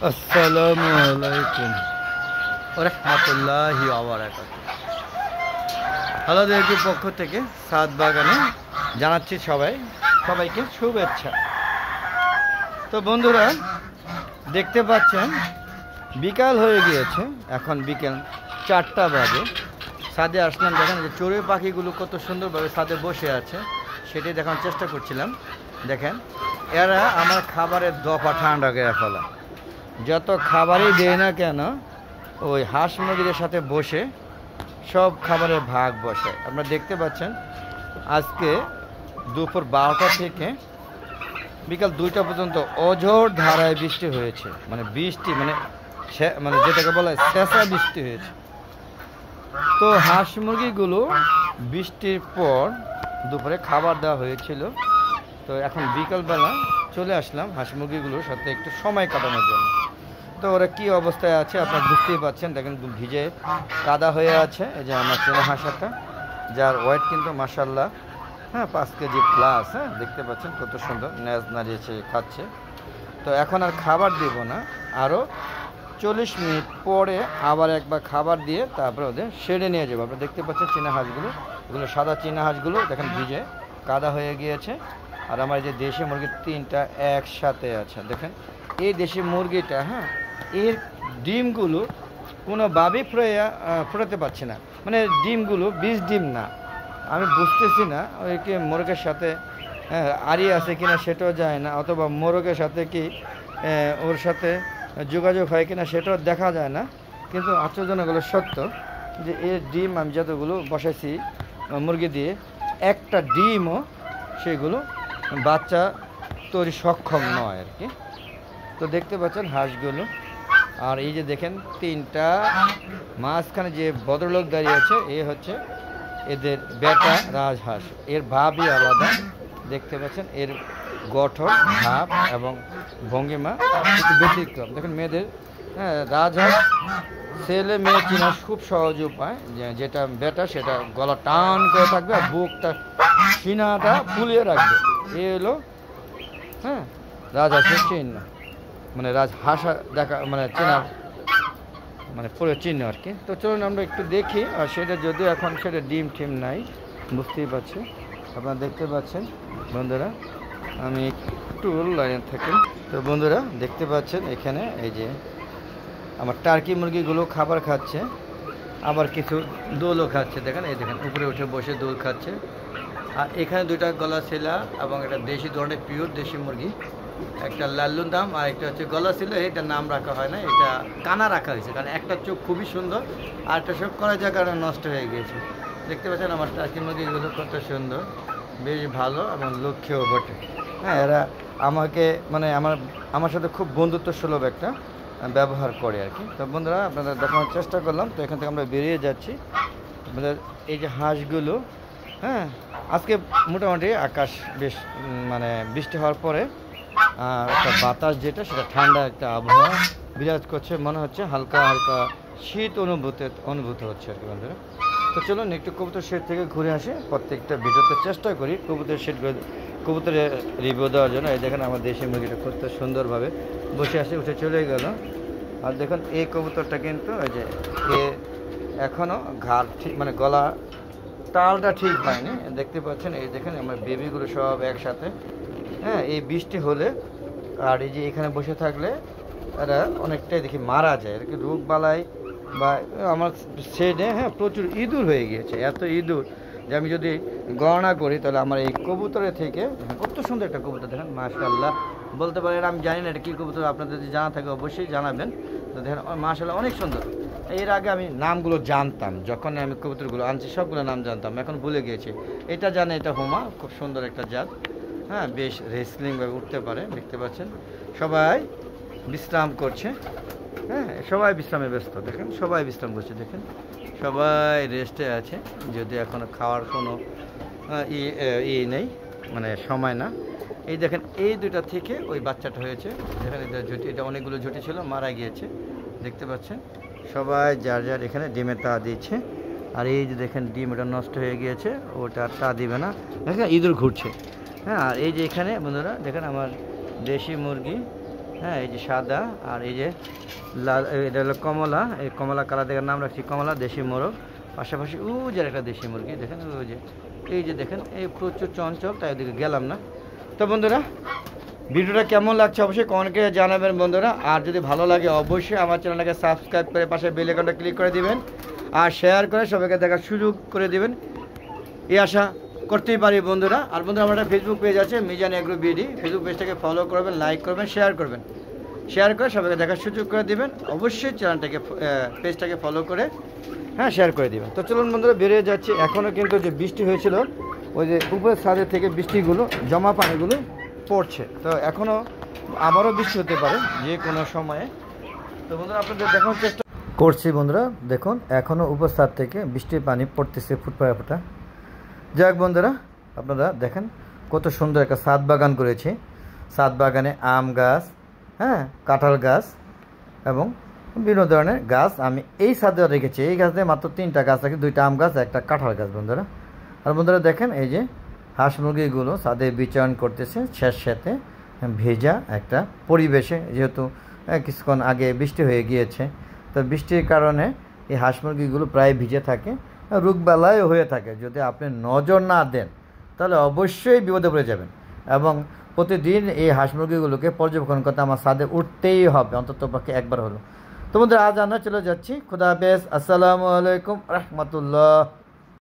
আসসালামু আলাইকুম ওয়া রাহমাতুল্লাহি ওয়া বারাকাতুহু। আলাদার পক্ষ থেকে সাদ বাগানে জানাচ্ছি সবাইকে শুভেচ্ছা। তো বন্ধুরা, দেখতে পাচ্ছেন বিকাল হয়ে গিয়েছে, এখন বিকেল 4টা বাজে। ছাদে আসলাম, দেখেন যে চড়ুই পাখিগুলো কত সুন্দরভাবে ছাদে বসে আছে, সেটাই দেখানোর চেষ্টা করছিলাম। দেখেন, এরা আমার খাবারের দফা ঠান্ডা করে ফেলা। যত খাবারই দেয় না কেন, ওই হাঁস মুরগিদের সাথে বসে সব খাবারের ভাগ বসে। আপনারা দেখতে পাচ্ছেন আজকে দুপুর 12টা থেকে বিকাল 2টা পর্যন্ত অঝোর ধারায় বৃষ্টি হয়েছে। বৃষ্টি মানে যেটাকে বলা হয় শেষা বৃষ্টি হয়েছে। তো হাঁস মুরগিগুলো বৃষ্টির পর দুপুরে খাবার দেওয়া হয়েছিল। তো এখন বিকালবেলা চলে আসলাম হাঁস মুরগিগুলোর সাথে একটু সময় কাটানোর জন্য। তো ওরা কী অবস্থায় আছে আপনারা বুঝতেই পাচ্ছেন। দেখেন ভিজে কাদা হয়ে আছে। এই যে আমার চেনা হাঁসটা, যার ওয়েট কিন্তু মাশাল্লাহ 5 কেজি প্লাস। দেখতে পাচ্ছেন কত সুন্দর ন্যাজ নাড়িয়েছে, খাচ্ছে। তো এখন আর খাবার দেব না, আরও 40 মিনিট পরে আবার একবার খাবার দিয়ে তারপরে ওদের শেডে নিয়ে যাবো। আপনারা দেখতে পাচ্ছেন চীনা হাঁসগুলো, এগুলো সাদা চীনা হাঁসগুলো দেখেন ভিজে কাদা হয়ে গিয়েছে। আর আমার যে দেশি মুরগি 3টা একসাথে আছে। দেখেন এই দেশি মুরগিটা, এর ডিমগুলো কোনোভাবেই ফোটাতে পারছে না। ডিমগুলো বীজ ডিম না। আমি বুঝতেছি না ওইকে মোরগের সাথে আড়ি আছে কিনা সেটাও যায় না, অথবা মোরগের সাথে কি ওর সাথে যোগাযোগ হয় কিনা সেটাও দেখা যায় না। কিন্তু আশ্চর্যজনক হলো সত্য যে এর ডিম আমি যতগুলো বসাইছি মুরগি দিয়ে, একটা ডিমও সেগুলো বাচ্চা তৈরি সক্ষম নয় আর কি। তো দেখতে পাচ্ছেন হাঁসগুলো। আর এই যে দেখেন 3টা মাঝখানে যে ভদ্রলোক দাঁড়িয়ে আছে, এ হচ্ছে এদের বেটা রাজহাঁস। এর ভাবই আলাদা। দেখতে পাচ্ছেন এর গঠন, ভাব এবং ভঙ্গিমা একটু ব্যতিক্রম। দেখেন মেয়েদের, রাজহাঁস ছেলে মেয়ে চিনা খুব সহজ উপায়। যেটা বেটা সেটা গলা টান করে থাকবে আর বুকটা সিনাটা ফুলিয়ে রাখবে। এ হলো রাজহাঁসের চিহ্ন, রাজহাঁস দেখা চেনার পুরো চিহ্ন আর কি। তো চলুন আমরা একটু দেখি। আর সেটা যদিও এখন সেটা ডিম টিম নাই, বুঝতেই পারছি। আপনারা দেখতে পাচ্ছেন বন্ধুরা, আমি একটু লাইন থাকি। তো বন্ধুরা দেখতে পাচ্ছেন এখানে এই যে আমার টার্কি মুরগিগুলো খাবার খাচ্ছে, আবার কিছু দোলও খাচ্ছে। দেখেন এই দেখেন উপরে উঠে বসে দোল খাচ্ছে। আর এখানে 2টা গলা ছেলা এবং একটা দেশি ধরনের পিওর দেশি মুরগি, একটা লাল্লুর নাম আর একটা হচ্ছে গলা ছিল। এটা নাম রাখা হয় না, এটা কানা রাখা হয়েছে, কারণ একটা চোখ খুবই সুন্দর আর একটা চোখ করা যার কারণে নষ্ট হয়ে গিয়েছে। দেখতে পাচ্ছেন আমার টার্কি মুরগিগুলো কত সুন্দর, বেশ ভালো এবং লক্ষ্যও বটে। এরা আমাকে আমার সাথে খুব বন্ধুত্ব সুলভ একটা ব্যবহার করে আর কি। তো বন্ধুরা আপনাদের দেখানোর চেষ্টা করলাম। তো এখান থেকে আমরা বেরিয়ে যাচ্ছি। আমাদের এই যে হাঁসগুলো, আজকে মোটামুটি আকাশ বেশ বৃষ্টি হওয়ার পরে একটা বাতাস যেটা সেটা ঠান্ডা একটা আবহাওয়া বিরাজ করছে, মনে হচ্ছে হালকা হালকা শীত অনুভূত হচ্ছে আর কি বন্ধুরা। তো চলুন একটু কবুতর শেড থেকে ঘুরে আসি। প্রত্যেকটা ভিডিওতে চেষ্টা করি কবুতরের রিভিউ দেওয়ার জন্য। এই দেখেন আমার দেশি মুরগিটা কত সুন্দরভাবে বসে আসে, উঠে চলে গেল। আর দেখুন এই কবুতরটা কিন্তু ওই যে এখনও ঘাড় ঠিক গলা তালটা ঠিক হয়নি। দেখতে পাচ্ছেন এই দেখেন আমার বেবিগুলো সব একসাথে। এই বৃষ্টি হলে আর এই যে এখানে বসে থাকলে এরা অনেকটাই দেখি মারা যায় আর কি, রোগ বালাই বা আমার শেডে প্রচুর ইঁদুর হয়ে গিয়েছে। এত ইঁদুর যে আমি যদি গণনা করি তাহলে আমার এই কবুতরের থেকে কত সুন্দর একটা কবুতর দেখেন মাশাআল্লাহ বলতে পারেন। আমি জানি না এটা কী কবুতর, আপনাদের যদি জানা থাকে অবশ্যই জানাবেন। তো দেখেন মাশাআল্লাহ অনেক সুন্দর। এর আগে আমি নামগুলো জানতাম, যখন আমি কবুতরগুলো আনছি সবগুলো নাম জানতাম, এখন ভুলে গিয়েছি। এটা জানে এটা হুমা, খুব সুন্দর একটা জাত। বেশ রেসলিংভাবে উঠতে পারে। দেখতে পাচ্ছেন সবাই বিশ্রাম করছে। সবাই বিশ্রামে ব্যস্ত। দেখেন সবাই বিশ্রাম করছে, দেখেন সবাই রেস্টে আছে, যদি এখনও খাওয়ার কোনো নেই, সময় না। এই দেখেন এই 2টা থেকে ওই বাচ্চাটা হয়েছে। দেখেন এটা অনেকগুলো ঝুটি ছিল, মারা গিয়েছে। দেখতে পাচ্ছেন সবাই যার যার এখানে ডিমের তা দিচ্ছে। আর এই যে দেখেন ডিম এটা নষ্ট হয়ে গিয়েছে, ওটা আর তা দিবে না। দেখেন ইঁদুর ঘুরছে। আর এই যে এখানে বন্ধুরা দেখেন আমার দেশি মুরগি হ্যাঁ, এই যে সাদা, আর এই যে লাল, এটা হলো কমলা। এই কমলা কালার দেখার নাম রাখছি কমলা, দেশি মোরগ। পাশাপাশি যে একটা দেশি মুরগি দেখেন, ওই যে এই যে দেখেন, এই প্রচুর চঞ্চল, তাই ওদিকে গেলাম না। তো বন্ধুরা, ভিডিওটা কেমন লাগছে অবশ্যই কমেন্টে জানাবেন বন্ধুরা। আর যদি ভালো লাগে অবশ্যই আমার চ্যানেলটাকে সাবস্ক্রাইব করে পাশে বেল আইকনটা ক্লিক করে দিবেন, আর শেয়ার করে সবাইকে দেখার সুযোগ করে দিবেন, এই আশা করতেই পারি বন্ধুরা। আর বন্ধুরা, আমার একটা ফেসবুক পেজ আছে মিজান এগ্রো বিডি, ফেসবুক পেজটাকে ফলো করবেন, লাইক করবেন, শেয়ার করবেন, শেয়ার করে সবাইকে দেখার সুযোগ করে দিবেন। অবশ্যই চ্যানেলটাকে পেজটাকে ফলো করে হ্যাঁ শেয়ার করে দিবেন। তো চলুন বন্ধুরা, বেরিয়ে যাচ্ছি। এখনও কিন্তু যে বৃষ্টি হয়েছিল, ওই যে উপরের ছাদের থেকে বৃষ্টিগুলো, জমা পানিগুলো পড়ছে। তো এখনও আবারও বৃষ্টি হতে পারে যে কোনো সময়ে। তো বন্ধুরা, আপনাদের দেখানোর চেষ্টা করছি। বন্ধুরা দেখুন, এখনও উপর ছাদ থেকে বৃষ্টির পানি পড়তেছে ফুটপাড়া ফোটা। যাক বন্ধুরা, আপনারা দেখেন কত সুন্দর একটা ছাদ বাগান করেছে। ছাদ বাগানে আম গাছ, হ্যাঁ, কাঁঠাল গাছ এবং বিভিন্ন ধরনের গাছ আমি এই ছাদে রেখেছি। এই গাছ দিয়ে মাত্র 3টা গাছ আছে, 2টা আম গাছ, একটা কাঁঠাল গাছ বন্ধুরা। আর বন্ধুরা দেখেন, এই যে হাঁস মুরগিগুলো ছাদে বিচরণ করতেছে স্যাঁতস্যাঁতে ভেজা একটা পরিবেশে, যেহেতু কিছুক্ষণ আগে বৃষ্টি হয়ে গিয়েছে। তো বৃষ্টির কারণে এই হাঁস মুরগিগুলো প্রায় ভিজে থাকে, রোগবালাইও হয়ে থাকে। যদি আপনি নজর না দেন তাহলে অবশ্যই বিপদে পড়ে যাবেন। এবং প্রতিদিন এই হাঁস মুরগিগুলোকে পর্যবেক্ষণ করতে আমার ছাদে উঠতেই হবে, অন্তত পক্ষে একবার হলো। তো বন্ধুরা, আজ আমরা চলে যাচ্ছি। খুদা হাফেজ, আসসালামু আলাইকুম রহমতুল্লাহ।